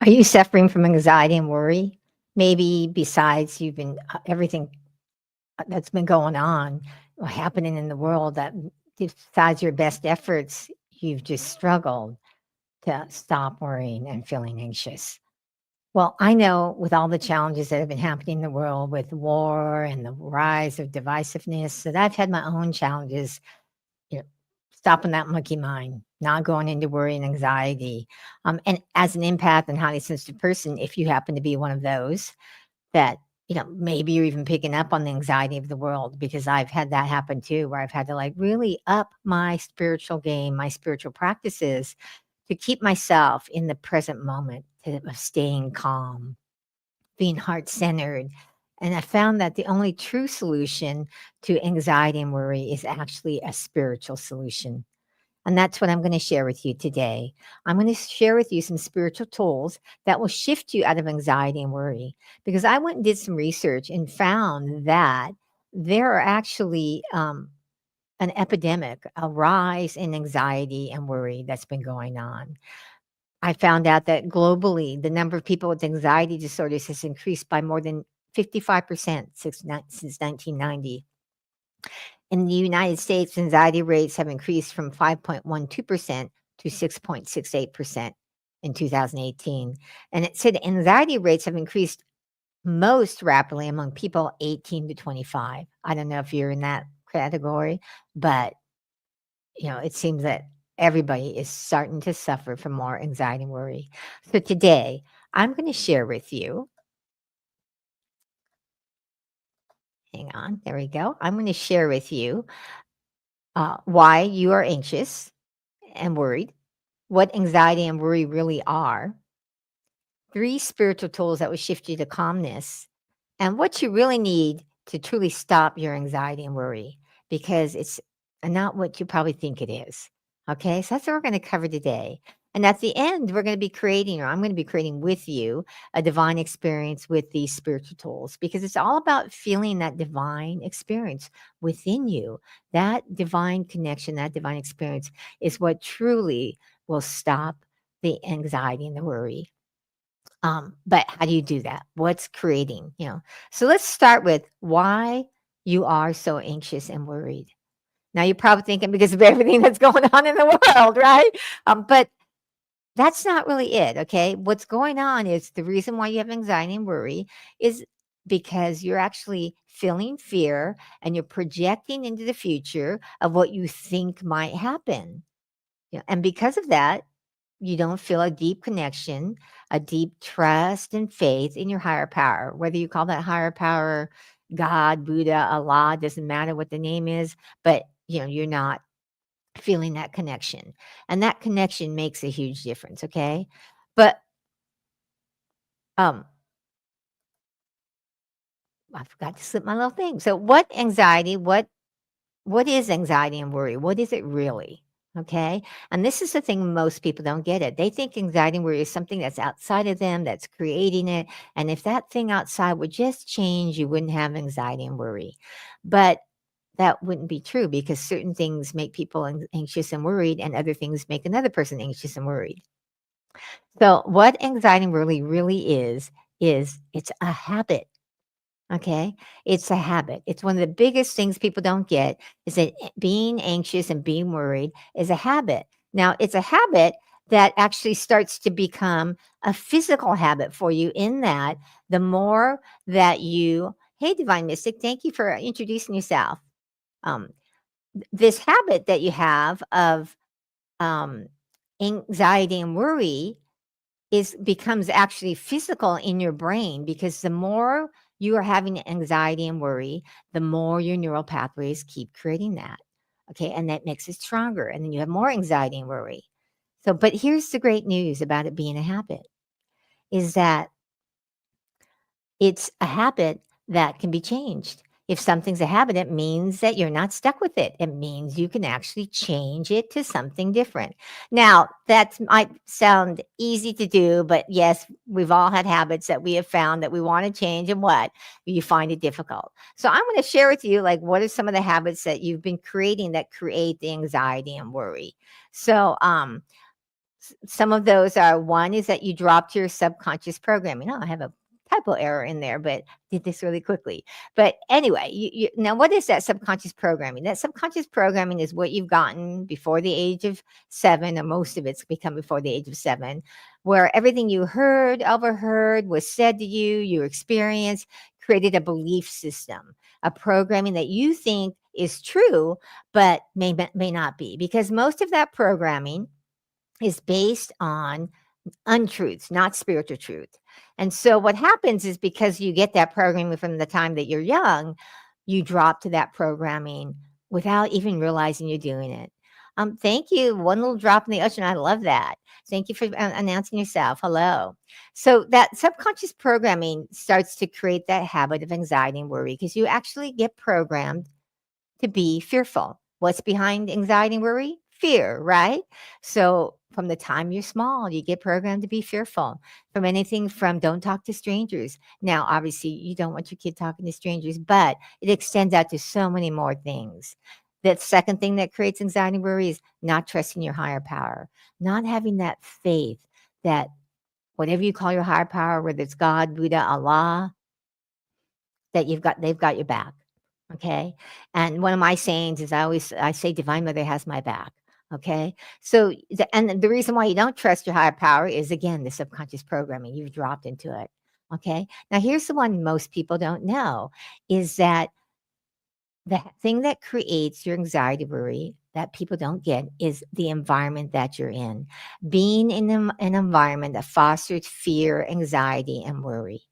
Are you suffering from anxiety and worry? Maybe besides you've been everything that's been going on or happening in the world that besides your best efforts, you've just struggled to stop worrying and feeling anxious. Well, I know with all the challenges that have been happening in the world with war and the rise of divisiveness, that I've had my own challenges, you know, stopping that monkey mind, not going into worry and anxiety. And as an empath and highly sensitive person, if you happen to be one of those that, maybe you're even picking up on the anxiety of the world because I've had that happen too, where I've had to like really up my spiritual game, my spiritual practices to keep myself in the present moment, of staying calm, being heart centered. And I found that the only true solution to anxiety and worry is actually a spiritual solution. And that's what I'm going to share with you today. I'm going to share with you some spiritual tools that will shift you out of anxiety and worry. Because I went and did some research and found that there are actually an epidemic, a rise in anxiety and worry that's been going on. I found out that globally, the number of people with anxiety disorders has increased by more than 55% since 1990. In the United States, anxiety rates have increased from 5.12% to 6.68% in 2018. And it said anxiety rates have increased most rapidly among people 18 to 25. I don't know if you're in that category, but it seems that everybody is starting to suffer from more anxiety and worry. So today, I'm going to share with you. Hang on, there we go. I'm going to share with you why you are anxious and worried, what anxiety and worry really are, 3 spiritual tools that will shift you to calmness, and what you really need to truly stop your anxiety and worry because it's not what you probably think it is. Okay, so that's what we're going to cover today. And at the end, we're going to be creating, or I'm going to be creating with you, a divine experience with these spiritual tools because it's all about feeling that divine experience within you. That divine connection, that divine experience is what truly will stop the anxiety and the worry. But how do you do that? What's creating, So let's start with why you are so anxious and worried. Now you're probably thinking because of everything that's going on in the world, right? But that's not really it. Okay. What's going on is the reason why you have anxiety and worry is because you're actually feeling fear and you're projecting into the future of what you think might happen. And because of that, you don't feel a deep connection, a deep trust and faith in your higher power. Whether you call that higher power God, Buddha, Allah, doesn't matter what the name is, but you're not feeling that connection. And that connection makes a huge difference, okay? But um I forgot to slip my little thing. So what is anxiety and worry? What is it really? Okay. And this is the thing most people don't get it. They think anxiety and worry is something that's outside of them, that's creating it. And if that thing outside would just change, you wouldn't have anxiety and worry. But that wouldn't be true because certain things make people anxious and worried, and other things make another person anxious and worried. So, what anxiety and worry really is it's a habit. Okay. It's a habit. It's one of the biggest things people don't get is that being anxious and being worried is a habit. Now, it's a habit that actually starts to become a physical habit for you in that the more that hey, Divine Mystic, thank you for introducing yourself. Um, this habit that you have of um, anxiety and worry becomes actually physical in your brain because the more you are having anxiety and worry, the more your neural pathways keep creating that. Okay. And that makes it stronger. And then you have more anxiety and worry. So, but here's the great news about it being a habit is that it's a habit that can be changed. If something's a habit, it means that you're not stuck with it. It means you can actually change it to something different. Now, that might sound easy to do, but yes, we've all had habits that we have found that we want to change and what? You find it difficult. So I'm going to share with you like what are some of the habits that you've been creating that create the anxiety and worry. So Some of those are, one is that you dropped your subconscious programming. Oh, I have a typo error in there, but did this really quickly. But anyway, now what is that subconscious programming? That subconscious programming is what you've gotten before the age of 7, or most of it's become before the age of 7, where everything you heard, overheard, was said to you, you experienced, created a belief system, a programming that you think is true, but may not be, because most of that programming is based on untruths, not spiritual truth. And so what happens is, because you get that programming from the time that you're young, you drop to that programming without even realizing you're doing it. Thank you. One little drop in the ocean. I love that. Thank you for announcing yourself. Hello. So that subconscious programming starts to create that habit of anxiety and worry, because you actually get programmed to be fearful. What's behind anxiety and worry? Fear, right? So from the time you're small, you get programmed to be fearful from anything from don't talk to strangers. Now, obviously, you don't want your kid talking to strangers, but it extends out to so many more things. The second thing that creates anxiety and worry is not trusting your higher power, not having that faith that whatever you call your higher power, whether it's God, Buddha, Allah, that they've got your back. Okay. And one of my sayings is, I say divine mother has my back. Okay. So, and the reason why you don't trust your higher power is, again, the subconscious programming you've dropped into it. Okay. Now here's the one most people don't know, is that the thing that creates your anxiety worry that people don't get is the environment that you're in. Being in an environment that fosters fear, anxiety, and worry.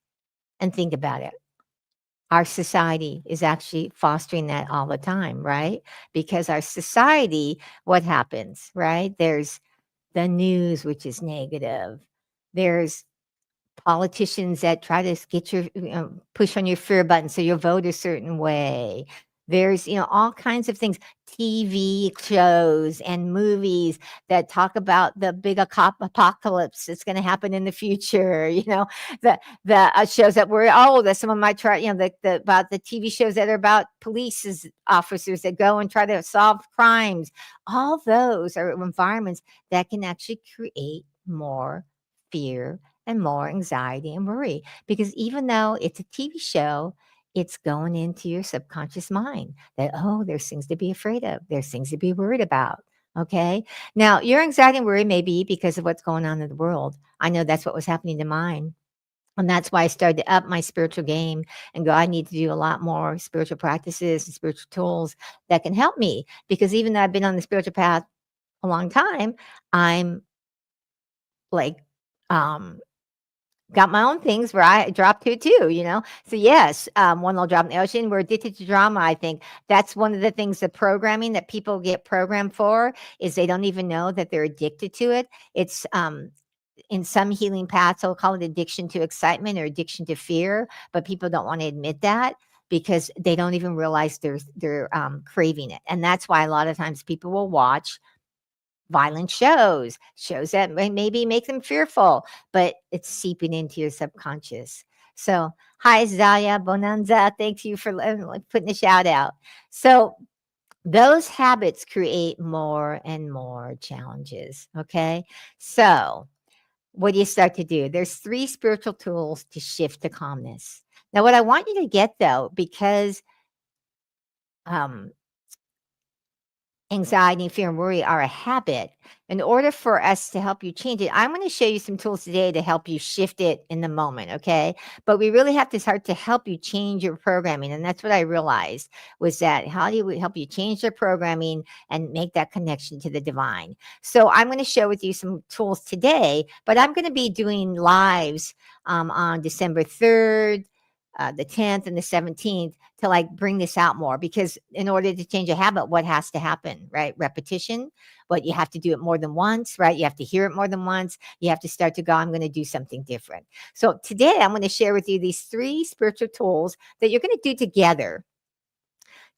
And think about it, our society is actually fostering that all the time, right? Because our society, what happens, right? There's the news, which is negative. There's politicians that try to get your, push on your fear button so you'll vote a certain way. There's, all kinds of things, TV shows and movies that talk about the big apocalypse that's going to happen in the future. The shows that were, that someone might try, about the TV shows that are about police officers that go and try to solve crimes. All those are environments that can actually create more fear and more anxiety and worry, because even though it's a TV show, it's going into your subconscious mind that, oh, there's things to be afraid of. There's things to be worried about. Okay. Now, your anxiety and worry may be because of what's going on in the world. I know that's what was happening to mine. And that's why I started to up my spiritual game and go, I need to do a lot more spiritual practices and spiritual tools that can help me. Because even though I've been on the spiritual path a long time, I'm like, um, got my own things where I drop to too. So yes, one little drop in the ocean. We're addicted to drama. I think that's one of the things, the programming that people get programmed for, is they don't even know that they're addicted to it. It's in some healing paths, they'll call it addiction to excitement or addiction to fear, but people don't want to admit that because they don't even realize they're craving it. And that's why a lot of times people will watch violent shows that maybe make them fearful, but it's seeping into your subconscious. So, hi, Zalia Bonanza. Thank you for putting the shout out. So, those habits create more and more challenges. Okay. So, what do you start to do? There's 3 spiritual tools to shift to calmness. Now, what I want you to get, though, because um, anxiety, fear, and worry are a habit. In order for us to help you change it, I'm going to show you some tools today to help you shift it in the moment, okay? But we really have to start to help you change your programming. And that's what I realized, was that how do we help you change your programming and make that connection to the divine? So I'm going to share with you some tools today, but I'm going to be doing lives on December 3rd, the 10th and the 17th, to like bring this out more, because in order to change a habit, what has to happen, right? Repetition. But you have to do it more than once, right? You have to hear it more than once. You have to start to go, I'm going to do something different. So today I'm going to share with you these 3 spiritual tools that you're going to do together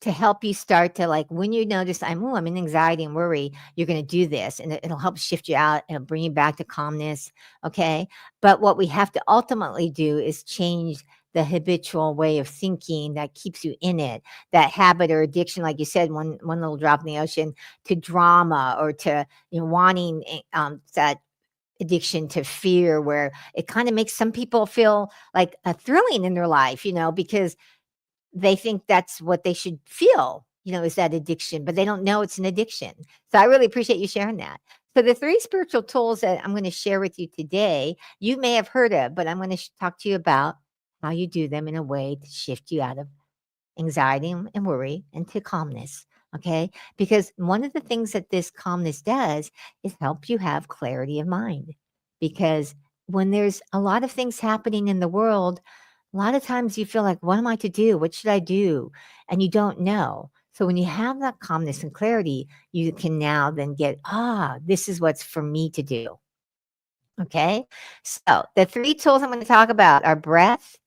to help you start to, like, when you notice I'm in anxiety and worry, you're going to do this and it'll help shift you out and it'll bring you back to calmness. Okay. But what we have to ultimately do is change the habitual way of thinking that keeps you in it, that habit or addiction, like you said, one little drop in the ocean, to drama, or to wanting that addiction to fear, where it kind of makes some people feel like a thrilling in their life, because they think that's what they should feel, is that addiction, but they don't know it's an addiction. So I really appreciate you sharing that. So the three spiritual tools that I'm going to share with you today, you may have heard of, but I'm going to talk to you about how you do them in a way to shift you out of anxiety and worry into calmness. Okay. Because one of the things that this calmness does is help you have clarity of mind. Because when there's a lot of things happening in the world, a lot of times you feel like, what am I to do? What should I do? And you don't know. So when you have that calmness and clarity, you can now then get, this is what's for me to do. Okay. So the three tools I'm going to talk about are breath,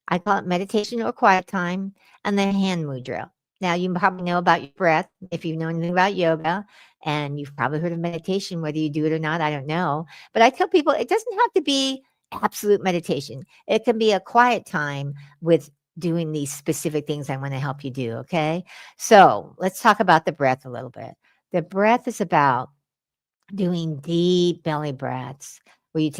I call it meditation or quiet time, and then hand mudra. Now, you probably know about your breath if you know anything about yoga, and you've probably heard of meditation, whether you do it or not, I don't know. But I tell people it doesn't have to be absolute meditation. It can be a quiet time with doing these specific things I want to help you do. Okay. So let's talk about the breath a little bit. The breath is about doing deep belly breaths where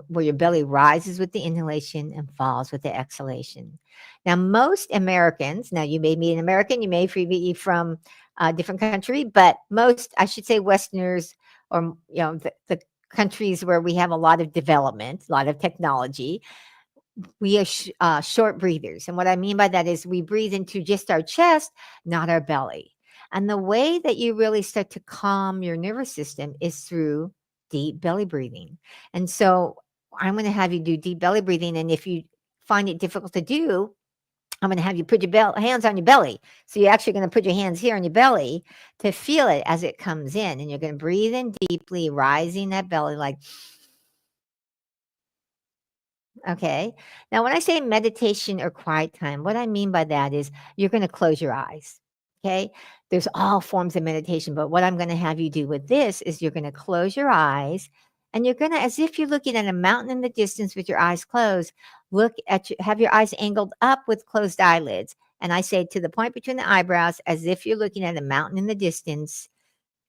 where your belly rises with the inhalation and falls with the exhalation. Now, most Americans, now you may be an American, you may be from a different country, but most, I should say, Westerners, or the countries where we have a lot of development, a lot of technology, we are short breathers. And what I mean by that is we breathe into just our chest, not our belly. And the way that you really start to calm your nervous system is through deep belly breathing. And so I'm going to have you do deep belly breathing. And if you find it difficult to do, I'm going to have you put your hands on your belly. So you're actually going to put your hands here on your belly to feel it as it comes in. And you're going to breathe in deeply, rising that belly like. Okay. Now, when I say meditation or quiet time, what I mean by that is you're going to close your eyes. Okay. There's all forms of meditation, but what I'm going to have you do with this is you're going to close your eyes, and you're going to, as if you're looking at a mountain in the distance with your eyes closed, have your eyes angled up with closed eyelids. And I say to the point between the eyebrows, as if you're looking at a mountain in the distance.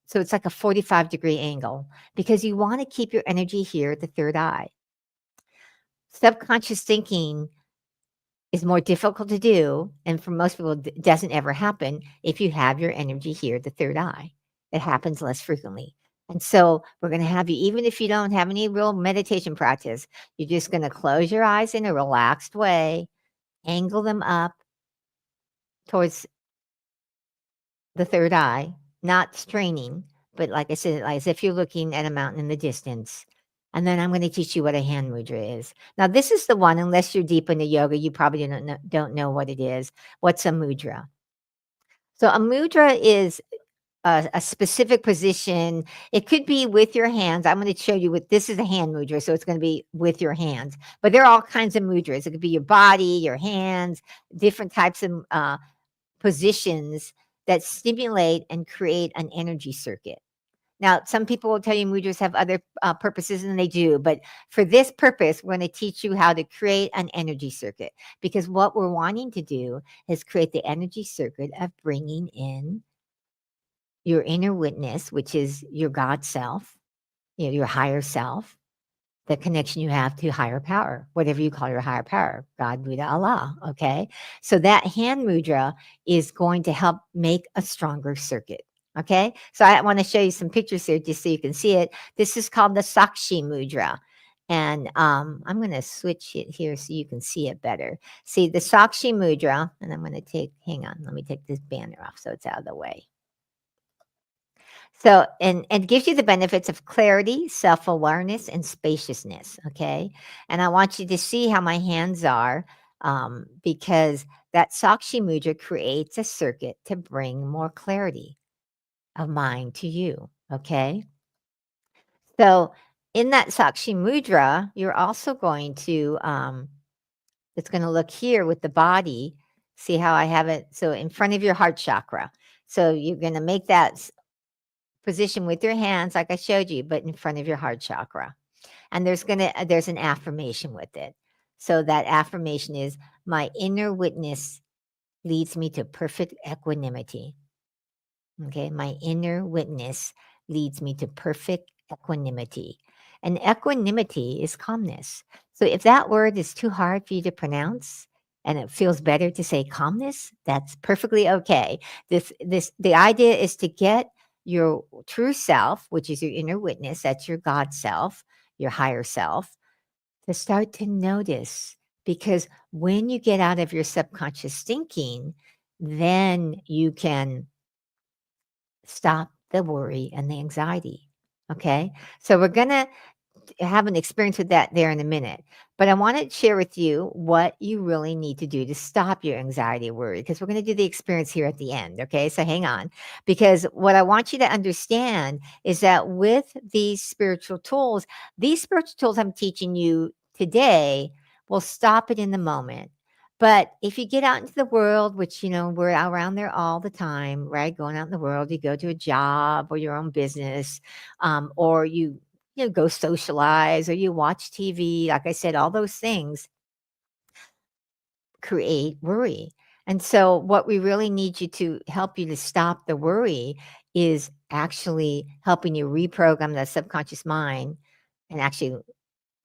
So it's like a 45-degree angle, because you want to keep your energy here at the third eye. Subconscious thinking is more difficult to do, and for most people, it doesn't ever happen if you have your energy here, the third eye. It happens less frequently. And so we're going to have you, even if you don't have any real meditation practice, you're just going to close your eyes in a relaxed way, angle them up towards the third eye, not straining, but like I said, like as if you're looking at a mountain in the distance. And then I'm going to teach you what a hand mudra is. Now, this is the one, unless you're deep into yoga, you probably don't know what it is. What's a mudra? So a mudra is a specific position. It could be with your hands. I'm going to show you what this is, a hand mudra. So it's going to be with your hands, but there are all kinds of mudras. It could be your body, your hands, different types of positions that stimulate and create an energy circuit. Now, some people will tell you mudras have other purposes, and they do. But for this purpose, we're going to teach you how to create an energy circuit, because what we're wanting to do is create the energy circuit of bringing in your inner witness, which is your God self, your higher self, the connection you have to higher power, whatever you call your higher power, God, Buddha, Allah. Okay. So that hand mudra is going to help make a stronger circuit. Okay. So I want to show you some pictures here just so you can see it. This is called the Sakshi mudra. And I'm going to switch it here so you can see it better. See the Sakshi mudra, and I'm going to hang on, let me take this banner off so it's out of the way. So, and it gives you the benefits of clarity, self-awareness, and spaciousness. Okay. And I want you to see how my hands are, because that Sakshi Mudra creates a circuit to bring more clarity of mind to you. Okay. So, in that Sakshi Mudra, you're also going to, it's going to look here with the body. See how I have it? So, in front of your heart chakra. So, you're going to make that position with your hands like I showed you, but in front of your heart chakra. And there's an affirmation with it. So that affirmation is, my inner witness leads me to perfect equanimity. Okay, my inner witness leads me to perfect equanimity. And equanimity is calmness. So if that word is too hard for you to pronounce and it feels better to say calmness, that's perfectly okay. The idea is to get your true self, which is your inner witness, that's your God self, your higher self, to start to notice. Because when you get out of your subconscious thinking, then you can stop the worry and the anxiety. Okay. So we're going to have an experience with that there in a minute. But I want to share with you what you really need to do to stop your anxiety and worry, because we're going to do the experience here at the end. Okay. So hang on, because what I want you to understand is that with these spiritual tools I'm teaching you today will stop it in the moment. But if you get out into the world, which, we're around there all the time, right? Going out in the world, you go to a job or your own business, or you go socialize or you watch TV, like I said, all those things create worry. And so what we really need you to help you to stop the worry is actually helping you reprogram that subconscious mind and actually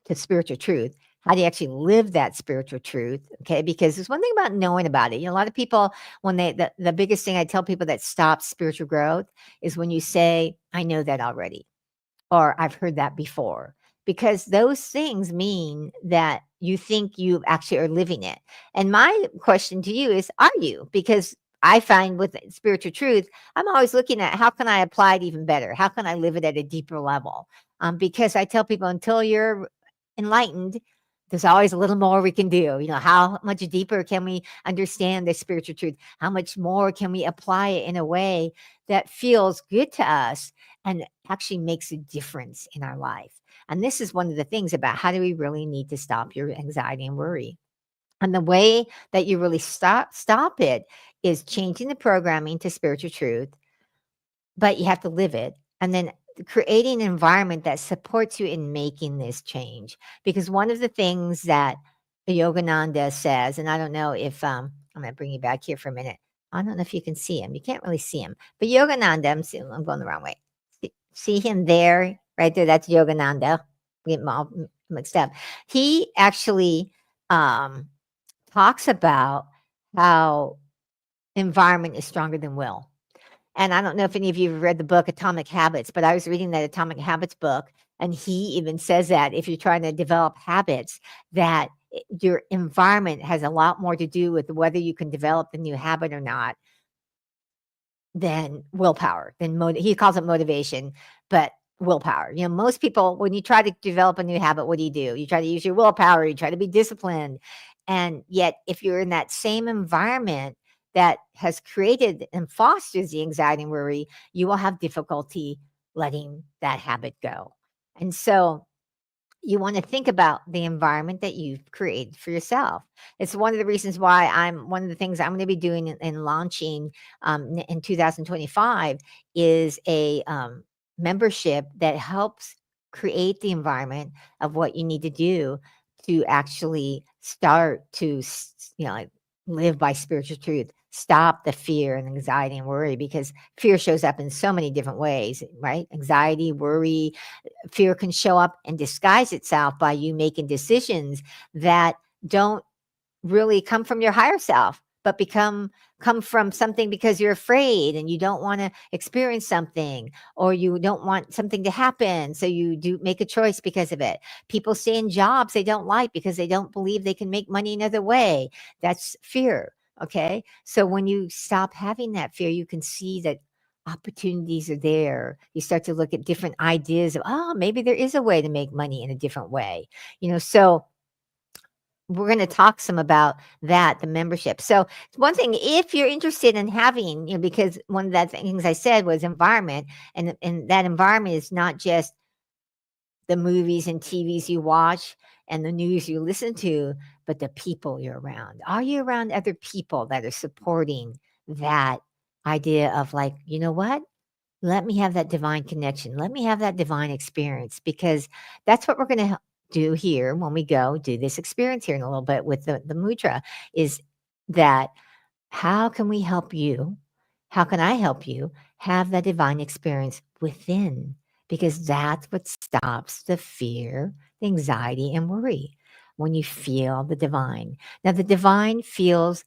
to spiritual truth. How do you actually live that spiritual truth? Okay. Because there's one thing about knowing about it. A lot of people, when the biggest thing I tell people that stops spiritual growth is when you say, I know that already, or I've heard that before, because those things mean that you think you actually are living it. And my question to you is, are you? Because I find with spiritual truth, I'm always looking at how can I apply it even better? How can I live it at a deeper level? Because I tell people until you're enlightened, there's always a little more we can do. How much deeper can we understand the spiritual truth? How much more can we apply it in a way that feels good to us and actually makes a difference in our life? And this is one of the things about how do we really need to stop your anxiety and worry. And the way that you really stop it is changing the programming to spiritual truth, but you have to live it. And then creating an environment that supports you in making this change. Because one of the things that Yogananda says, and I don't know if I'm going to bring you back here for a minute. I don't know if you can see him. You can't really see him. But Yogananda, I'm going the wrong way. See him there, right there? That's Yogananda. Get them all mixed up. He actually talks about how environment is stronger than will. And I don't know if any of you have read the book Atomic Habits, but I was reading that Atomic Habits book, and he even says that if you're trying to develop habits, that your environment has a lot more to do with whether you can develop the new habit or not than willpower, he calls it motivation, but willpower. Most people, when you try to develop a new habit, what do? You try to use your willpower, you try to be disciplined. And yet, if you're in that same environment that has created and fosters the anxiety and worry, you will have difficulty letting that habit go. And so you want to think about the environment that you've created for yourself. It's one of the reasons why one of the things I'm going to be doing in launching in 2025 is a membership that helps create the environment of what you need to do to actually start to, like, live by spiritual truth. Stop the fear and anxiety and worry, because fear shows up in so many different ways, right? Anxiety, worry, fear can show up and disguise itself by you making decisions that don't really come from your higher self, but come from something because you're afraid and you don't want to experience something, or you don't want something to happen, so you do make a choice because of it. People stay in jobs they don't like because they don't believe they can make money another way. That's fear. Okay, so when you stop having that fear, you can see that opportunities are there. You start to look at different ideas of, oh, maybe there is a way to make money in a different way. So we're going to talk some about that, the membership. So one thing, if you're interested in having, because one of the things I said was environment, and that environment is not just the movies and TVs you watch and the news you listen to, but the people you're around. Are you around other people that are supporting that idea of, like, you know what? Let me have that divine connection. Let me have that divine experience, because that's what we're going to do here when we go do this experience here in a little bit with the mudra, is that how can we help you? How can I help you have that divine experience within? because that's what stops the fear, the anxiety, and worry when you feel the divine. Now, the divine feels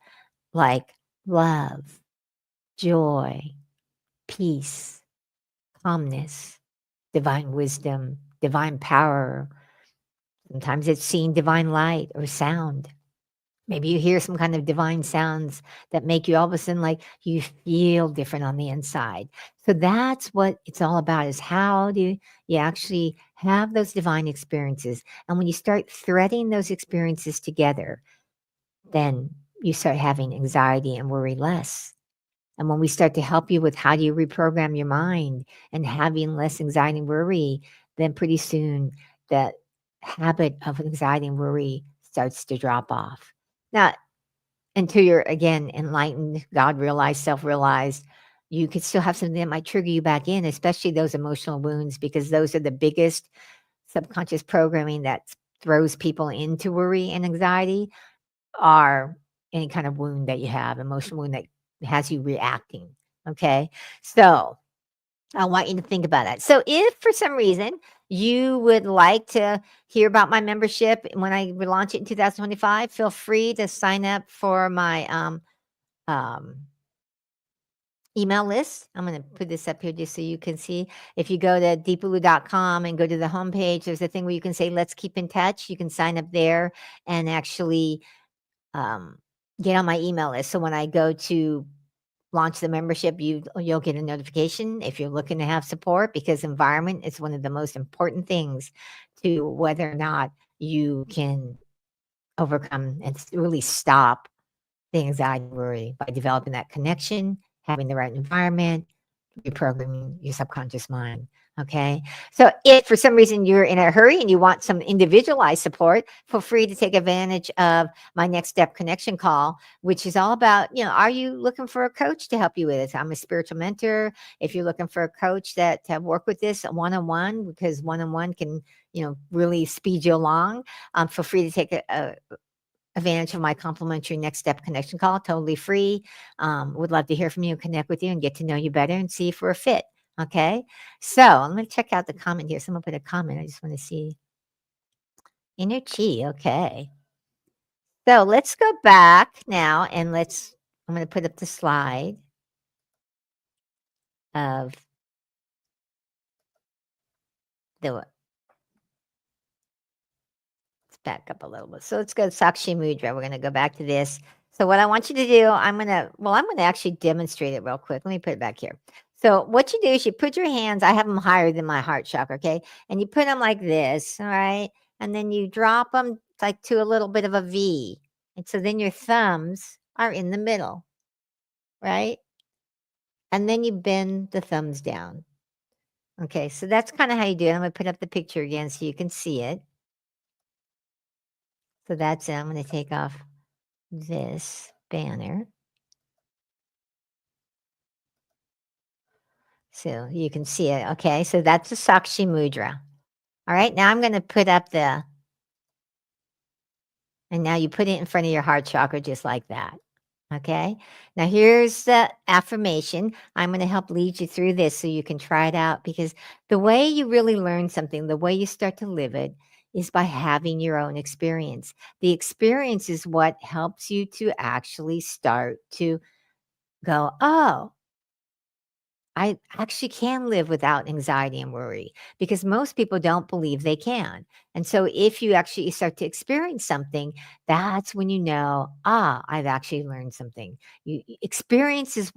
like love, joy, peace, calmness, divine wisdom, divine power. Sometimes it's seeing divine light or sound. Maybe you hear some kind of divine sounds that make you all of a sudden like you feel different on the inside. So that's what it's all about, is how do you actually have those divine experiences. And when you start threading those experiences together, then you start having anxiety and worry less. And when we start to help you with how do you reprogram your mind and having less anxiety and worry, then pretty soon that habit of anxiety and worry starts to drop off. Now, until you're again enlightened, God realized, self realized, you could still have something that might trigger you back in, especially those emotional wounds, because those are the biggest subconscious programming that throws people into worry and anxiety, are any kind of wound that you have, emotional wound that has you reacting. Okay. So I want you to think about that. So if for some reason you would like to hear about my membership when I relaunch it in 2025, feel free to sign up for my um, email list. I'm going to put this up here just so you can see. If you go to deepulu.com and go to the homepage, there's a thing where you can say, let's keep in touch. You can sign up there and actually um, get on my email list. So when I go to launch the membership, you'll get a notification if you're looking to have support, because environment is one of the most important things to whether or not you can overcome and really stop the anxiety and worry by developing that connection, having the right environment, reprogramming your subconscious mind. Okay. So if for some reason you're in a hurry and you want some individualized support, feel free to take advantage of my next step connection call, which is all about, are you looking for a coach to help you with it? I'm a spiritual mentor. If you're looking for a coach that to work with this one-on-one, because one-on-one can, really speed you along, feel free to take a advantage of my complimentary next step connection call, totally free. Would love to hear from you, connect with you, and get to know you better and see if we're a fit. Okay. So I'm going to check out the comment here. Someone put a comment. I just want to see inner chi. Okay. So let's go back now and I'm going to put up the slide of the back up a little bit. So let's go to Sakshi Mudra. We're going to go back to this. So what I want you to do, I'm going to actually demonstrate it real quick. Let me put it back here. So what you do is you put your hands, I have them higher than my heart chakra, okay? And you put them like this, all right? And then you drop them like to a little bit of a V. And so then your thumbs are in the middle, right? And then you bend the thumbs down. Okay, so that's kind of how you do it. I'm going to put up the picture again so you can see it. So that's it. I'm going to take off this banner. So you can see it. Okay. So that's the Sakshi Mudra. All right. Now I'm going to put up and now you put it in front of your heart chakra just like that. Okay. Now here's the affirmation. I'm going to help lead you through this so you can try it out, because the way you really learn something, the way you start to live it, is by having your own experience. The experience is what helps you to actually start to go, oh, I actually can live without anxiety and worry, because most people don't believe they can. And so if you actually start to experience something, that's when you know, I've actually learned something. Experience is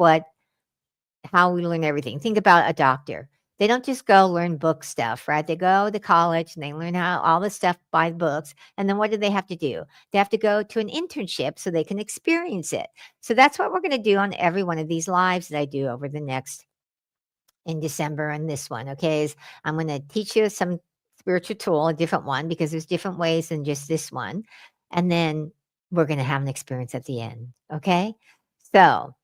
how we learn everything. Think about a doctor. They don't just go learn book stuff, right? They go to college and they learn how all this stuff by books. And then what do they have to do? They have to go to an internship so they can experience it. So that's what we're going to do on every one of these lives that I do over the next in December and this one, okay, is I'm going to teach you some spiritual tool, a different one, because there's different ways than just this one. And then we're going to have an experience at the end. Okay. So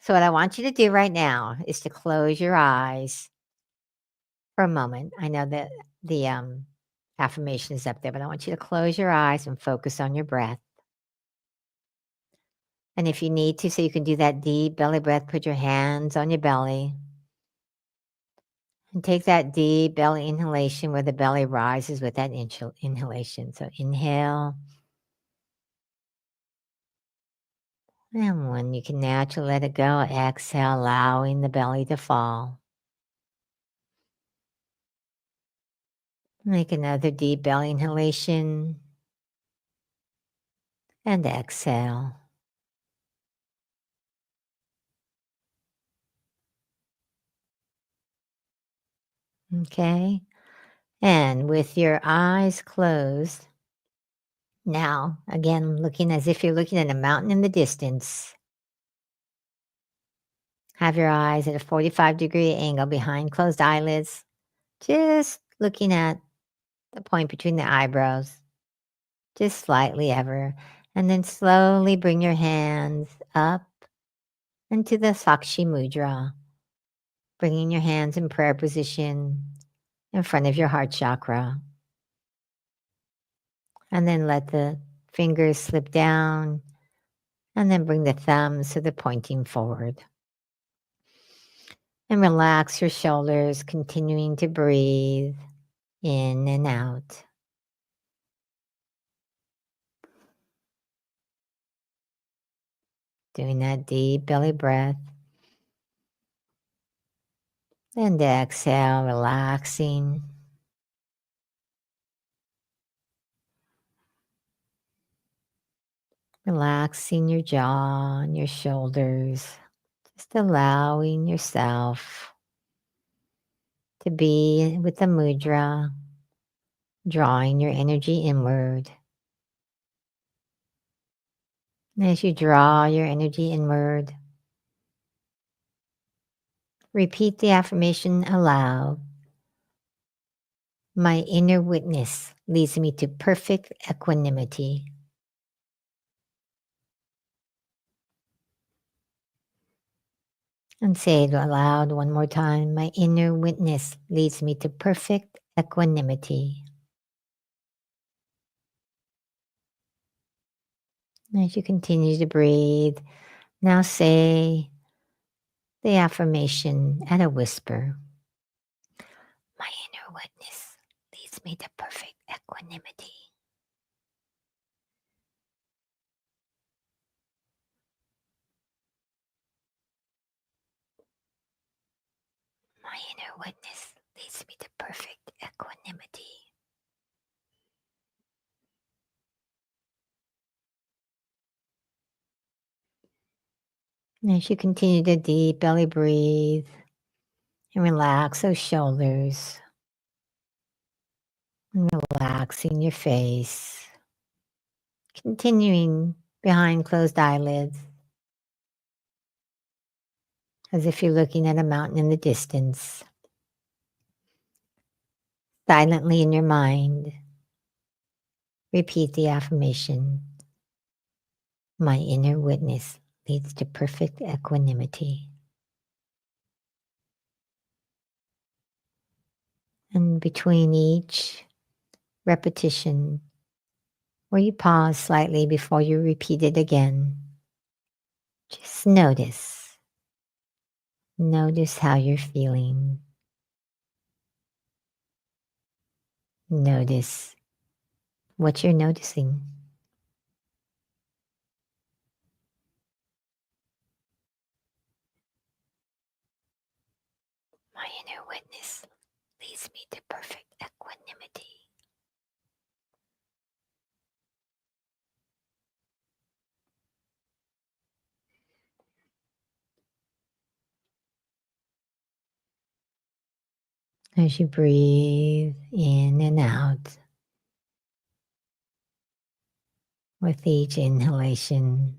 what I want you to do right now is to close your eyes for a moment. I know that the affirmation is up there, but I want you to close your eyes and focus on your breath. And if you need to, so you can do that deep belly breath, put your hands on your belly. And take that deep belly inhalation where the belly rises with that inhalation. So inhale. And when you can naturally let it go, exhale, allowing the belly to fall. Make another deep belly inhalation and exhale. Okay. And with your eyes closed, now again, looking as if you're looking at a mountain in the distance, have your eyes at a 45-degree angle behind closed eyelids, just looking at the point between the eyebrows, just slightly ever. And then slowly bring your hands up into the Sakshi Mudra, bringing your hands in prayer position in front of your heart chakra. And then let the fingers slip down and then bring the thumbs so they're pointing forward. And relax your shoulders, continuing to breathe in and out. Doing that deep belly breath. And exhale, relaxing. Relaxing your jaw and your shoulders. Just allowing yourself to be with the mudra, drawing your energy inward. And as you draw your energy inward, repeat the affirmation aloud. My inner witness leads me to perfect equanimity. And say it aloud one more time. My inner witness leads me to perfect equanimity. As you continue to breathe, now say the affirmation at a whisper. My inner witness leads me to perfect equanimity. My inner witness leads me to perfect equanimity. And as you continue to deep belly breathe and relax those shoulders, and relaxing your face, continuing behind closed eyelids, as if you're looking at a mountain in the distance. Silently in your mind, repeat the affirmation. My inner witness leads to perfect equanimity. And between each repetition, where you pause slightly before you repeat it again, just notice. Notice how you're feeling. Notice what you're noticing. My inner witness leads me to perfect equanimity. As you breathe in and out, with each inhalation,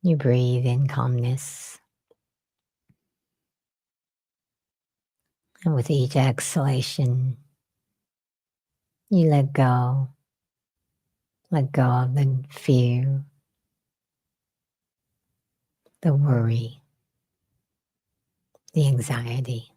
you breathe in calmness. And with each exhalation, you let go. Let go of the fear, the worry, the anxiety.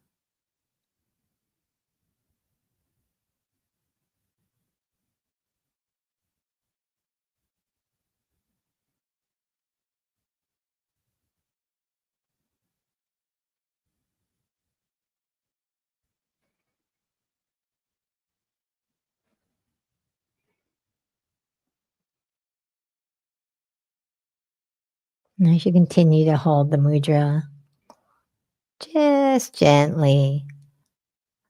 And as you continue to hold the mudra, just gently,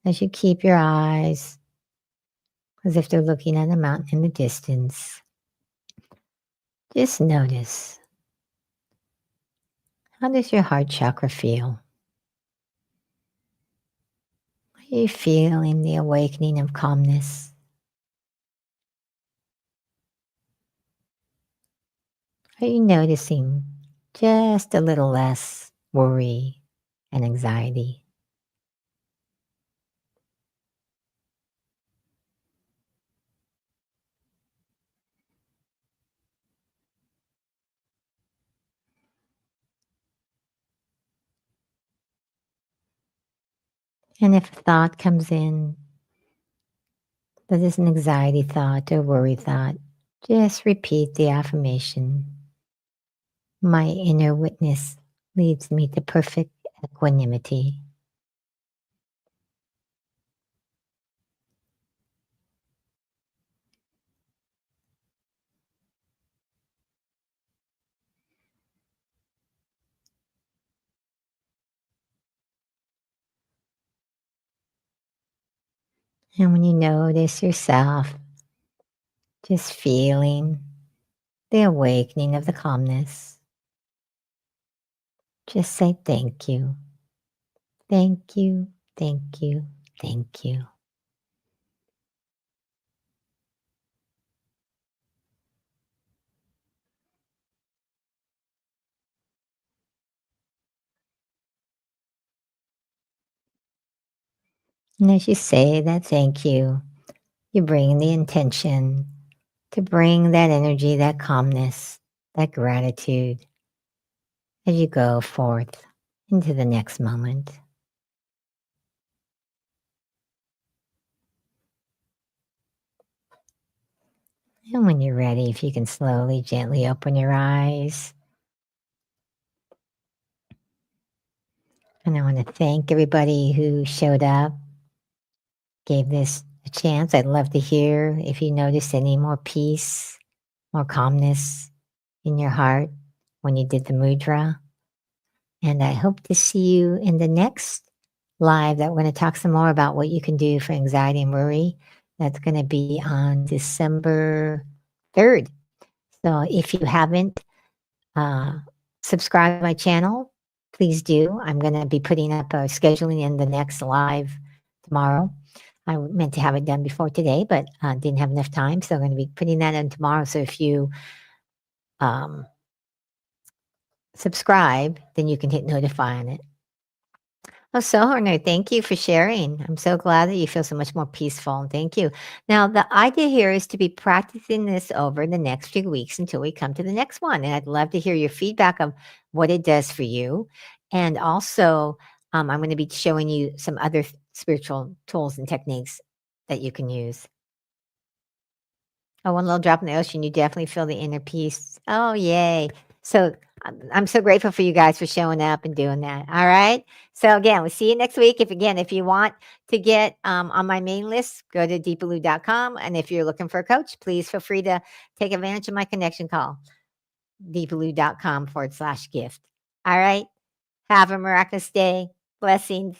as you keep your eyes as if they're looking at a mountain in the distance, just notice, how does your heart chakra feel? Are you feeling the awakening of calmness? Are you noticing just a little less worry and anxiety? And if a thought comes in that is an anxiety thought or worry thought, just repeat the affirmation. My inner witness leads me to perfect equanimity. And when you notice yourself just feeling the awakening of the calmness, just say thank you, thank you, thank you, thank you. And as you say that thank you bring the intention to bring that energy, that calmness, that gratitude as you go forth into the next moment. And when you're ready, if you can slowly, gently open your eyes. And I want to thank everybody who showed up, gave this a chance. I'd love to hear if you noticed any more peace, more calmness in your heart when you did the mudra. And I hope to see you in the next live that we're going to talk some more about what you can do for anxiety and worry. That's going to be on December 3rd. So if you haven't subscribed to my channel, please do. I'm going to be putting up scheduling in the next live tomorrow. I meant to have it done before today, but didn't have enough time. So I'm going to be putting that in tomorrow. So if you um, subscribe, then you can hit notify on it. Oh, Sohorner, thank you for sharing. I'm so glad that you feel so much more peaceful. Thank you. Now, the idea here is to be practicing this over the next few weeks until we come to the next one. And I'd love to hear your feedback of what it does for you. And also, I'm going to be showing you some other spiritual tools and techniques that you can use. Oh, one little drop in the ocean, you definitely feel the inner peace. Oh, yay. So I'm so grateful for you guys for showing up and doing that. All right. So again, we'll see you next week. If you want to get on my main list, go to deepaloo.com. And if you're looking for a coach, please feel free to take advantage of my connection call, deepaloo.com/gift. All right. Have a miraculous day. Blessings.